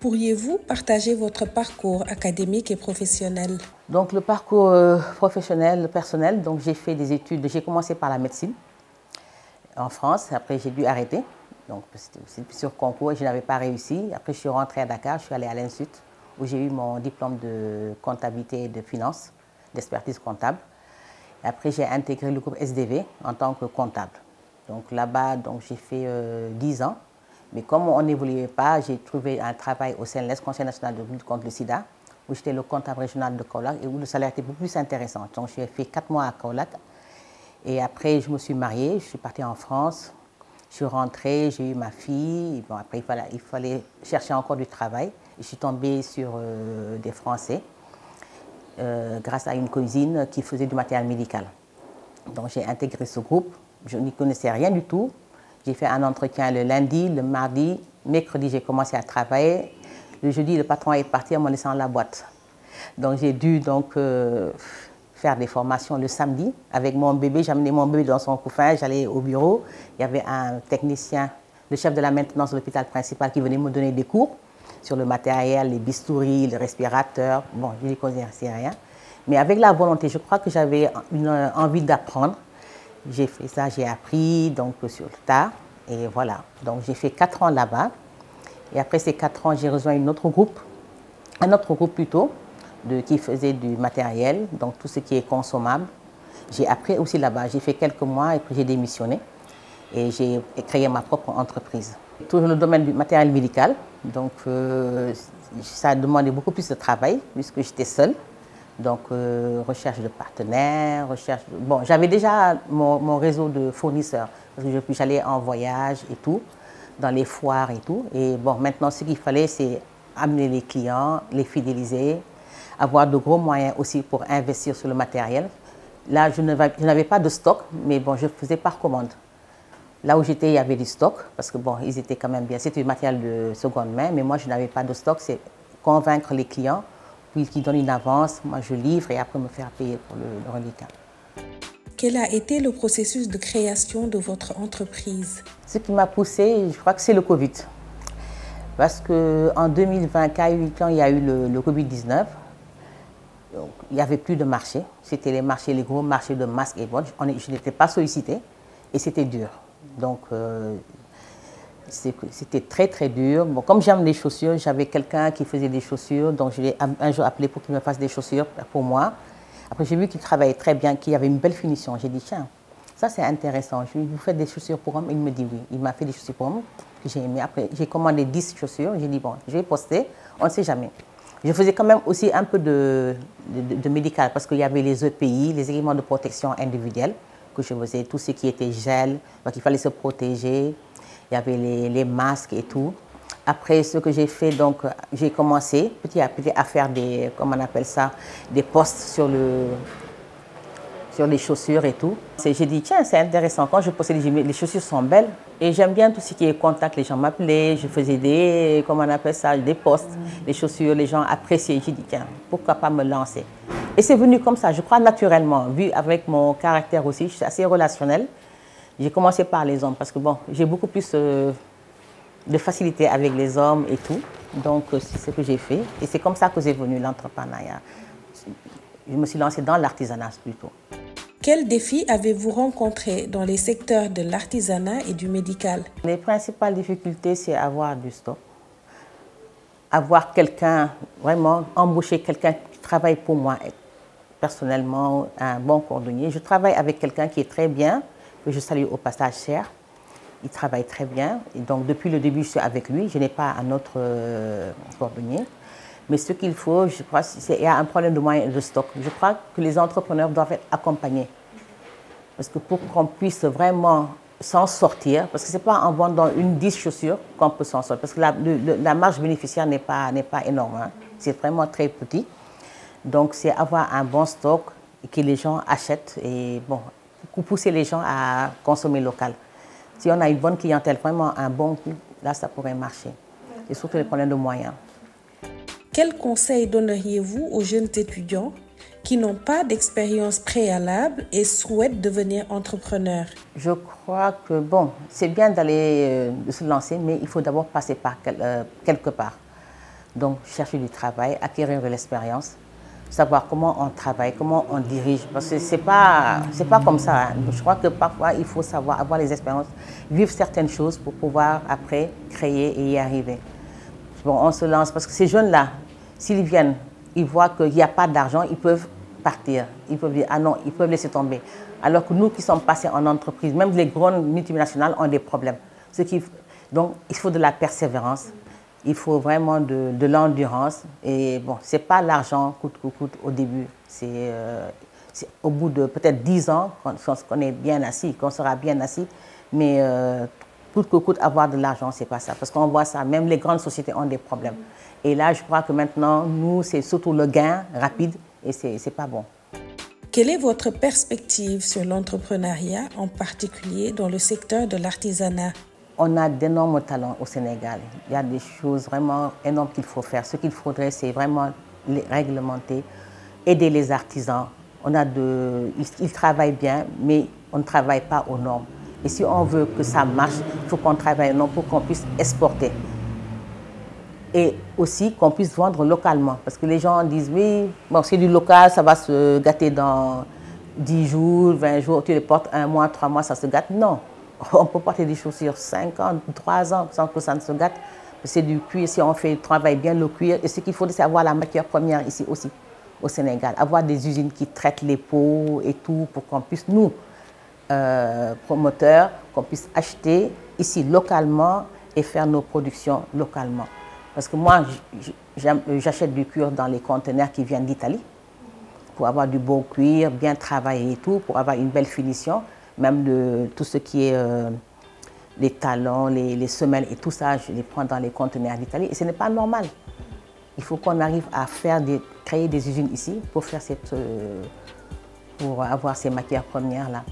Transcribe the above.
Pourriez-vous partager votre parcours académique et professionnel? Donc le parcours professionnel, personnel, donc j'ai fait des études, j'ai commencé par la médecine en France, après j'ai dû arrêter, donc c'était sur concours et je n'avais pas réussi. Après je suis rentrée à Dakar, je suis allée à l'Insut où j'ai eu mon diplôme de comptabilité et de finance, d'expertise comptable. Et après j'ai intégré le groupe SDV en tant que comptable. Donc là-bas, j'ai fait 10 ans. Mais comme on n'évoluait pas, j'ai trouvé un travail au CNLS, Conseil national de lutte contre le sida, où j'étais le comptable régional de Kaolack et où le salaire était beaucoup plus intéressant. Donc j'ai fait 4 mois à Kaolack. Et après, je me suis mariée, je suis partie en France. Je suis rentrée, j'ai eu ma fille. Bon, après, il fallait chercher encore du travail. Et je suis tombée sur des Français grâce à une cousine qui faisait du matériel médical. Donc j'ai intégré ce groupe. Je n'y connaissais rien du tout. J'ai fait un entretien le lundi, le mardi, mercredi, j'ai commencé à travailler. Le jeudi, le patron est parti en me laissant la boîte. Donc j'ai dû faire des formations le samedi avec mon bébé. J'amenais mon bébé dans son couffin, j'allais au bureau. Il y avait un technicien, le chef de la maintenance de l'hôpital principal qui venait me donner des cours sur le matériel, les bistouris, les respirateurs. Bon, je n'y connaissais rien. Mais avec la volonté, je crois que j'avais une envie d'apprendre. J'ai fait ça, j'ai appris donc sur le tas et voilà. Donc j'ai fait 4 ans là-bas et après ces 4 ans, j'ai rejoint un autre groupe plutôt, qui faisait du matériel, donc tout ce qui est consommable. J'ai appris aussi là-bas, j'ai fait quelques mois et puis j'ai démissionné et j'ai créé ma propre entreprise. Toujours le domaine du matériel médical, donc ça a demandé beaucoup plus de travail puisque j'étais seule. Donc, recherche de partenaires, Bon, j'avais déjà mon réseau de fournisseurs, parce que j'allais en voyage et tout, dans les foires et tout. Et bon, maintenant, ce qu'il fallait, c'est amener les clients, les fidéliser, avoir de gros moyens aussi pour investir sur le matériel. Là, je n'avais pas de stock, mais bon, je faisais par commande. Là où j'étais, il y avait du stock, parce que bon, ils étaient quand même bien. C'était du matériel de seconde main, mais moi, je n'avais pas de stock. C'est convaincre les clients, puis qui donnent une avance, moi je livre et après me faire payer pour le reliquat. Quel a été le processus de création de votre entreprise? Ce qui m'a poussée, je crois que c'est le Covid. Parce qu'en 2020, quand il y a eu le Covid-19, il n'y avait plus de marché. C'était les gros marchés de masques et bon, je n'étais pas sollicitée et c'était dur. Donc, c'était très très dur. Bon, comme j'aime les chaussures, j'avais quelqu'un qui faisait des chaussures, donc je l'ai un jour appelé pour qu'il me fasse des chaussures pour moi. Après j'ai vu qu'il travaillait très bien, qu'il y avait une belle finition. J'ai dit tiens, ça c'est intéressant. Je lui ai dit vous faites des chaussures pour hommes? Il me dit oui. Il m'a fait des chaussures pour hommes que j'ai aimé. Après j'ai commandé 10 chaussures. J'ai dit bon, je vais poster, on ne sait jamais. Je faisais quand même aussi un peu de médical parce qu'il y avait les EPI, les équipements de protection individuelle, que je faisais, tout ce qui était gel, donc il fallait se protéger. Il y avait les masques et tout. Après, ce que j'ai fait, donc, j'ai commencé petit à petit à faire comment on appelle ça, des posts sur les chaussures et tout. J'ai dit, tiens, c'est intéressant. Quand je postais les chaussures sont belles. Et j'aime bien tout ce qui est contact. Les gens m'appelaient, je faisais comment on appelle ça, des posts, les chaussures, les gens appréciaient. J'ai dit, tiens, pourquoi pas me lancer? Et c'est venu comme ça, je crois naturellement, vu avec mon caractère aussi, je suis assez relationnelle. J'ai commencé par les hommes parce que bon, j'ai beaucoup plus de facilité avec les hommes et tout. Donc, c'est ce que j'ai fait. Et c'est comme ça que c'est venu l'entrepreneuriat. Je me suis lancée dans l'artisanat plutôt. Quels défis avez-vous rencontrés dans les secteurs de l'artisanat et du médical? Les principales difficultés, c'est avoir du stock. Avoir quelqu'un, vraiment embaucher quelqu'un qui travaille pour moi personnellement, un bon cordonnier. Je travaille avec quelqu'un qui est très bien, que je salue au passage cher. Il travaille très bien. Et donc, depuis le début, je suis avec lui. Je n'ai pas un autre cordonnier. Mais ce qu'il faut, je crois, il y a un problème de moyens et de stock. Je crois que les entrepreneurs doivent être accompagnés. Parce que pour qu'on puisse vraiment s'en sortir, parce que ce n'est pas en vendant 10 chaussures qu'on peut s'en sortir. Parce que la marge bénéficiaire n'est pas énorme. Hein. C'est vraiment très petit. Donc, c'est avoir un bon stock et que les gens achètent. Et bon, pousser les gens à consommer local. Si on a une bonne clientèle, vraiment un bon coup, là, ça pourrait marcher. Et surtout les problèmes de moyens. Quels conseils donneriez-vous aux jeunes étudiants qui n'ont pas d'expérience préalable et souhaitent devenir entrepreneurs? Je crois que, bon, c'est bien de se lancer, mais il faut d'abord passer par quelque part. Donc, chercher du travail, acquérir de l'expérience, savoir comment on travaille, comment on dirige. Parce que c'est pas comme ça. Hein. Je crois que parfois, il faut savoir avoir les expériences, vivre certaines choses pour pouvoir après créer et y arriver. Bon, on se lance parce que ces jeunes-là, s'ils viennent, ils voient qu'il n'y a pas d'argent, ils peuvent partir. Ils peuvent dire, ah non, ils peuvent laisser tomber. Alors que nous qui sommes passés en entreprise, même les grandes multinationales ont des problèmes. Donc, il faut de la persévérance. Il faut vraiment de l'endurance. Et bon, ce n'est pas l'argent coûte au début. C'est au bout de peut-être 10 ans qu'on est bien assis, qu'on sera bien assis. Mais coûte que coûte avoir de l'argent, ce n'est pas ça. Parce qu'on voit ça, même les grandes sociétés ont des problèmes. Et là, je crois que maintenant, nous, c'est surtout le gain rapide et ce n'est pas bon. Quelle est votre perspective sur l'entrepreneuriat, en particulier dans le secteur de l'artisanat? On a d'énormes talents au Sénégal. Il y a des choses vraiment énormes qu'il faut faire. Ce qu'il faudrait, c'est vraiment les réglementer, aider les artisans. Ils travaillent bien, mais on ne travaille pas aux normes. Et si on veut que ça marche, il faut qu'on travaille aux normes pour qu'on puisse exporter. Et aussi qu'on puisse vendre localement. Parce que les gens disent, oui, bon, c'est du local, ça va se gâter dans 10 jours, 20 jours, tu les portes 1 mois, 3 mois, ça se gâte. Non. On peut porter des chaussures 5 ans, 3 ans sans que ça ne se gâte. C'est du cuir, si on travaille bien le cuir. Et ce qu'il faut, c'est avoir la matière première ici aussi, au Sénégal. Avoir des usines qui traitent les peaux et tout pour qu'on puisse, nous, promoteurs, qu'on puisse acheter ici localement et faire nos productions localement. Parce que moi, j'achète du cuir dans les conteneurs qui viennent d'Italie pour avoir du beau cuir, bien travaillé et tout, pour avoir une belle finition. Même de tout ce qui est les talons, les semelles et tout ça, je les prends dans les conteneurs d'Italie. Et ce n'est pas normal. Il faut qu'on arrive à créer des usines ici pour avoir ces matières premières-là.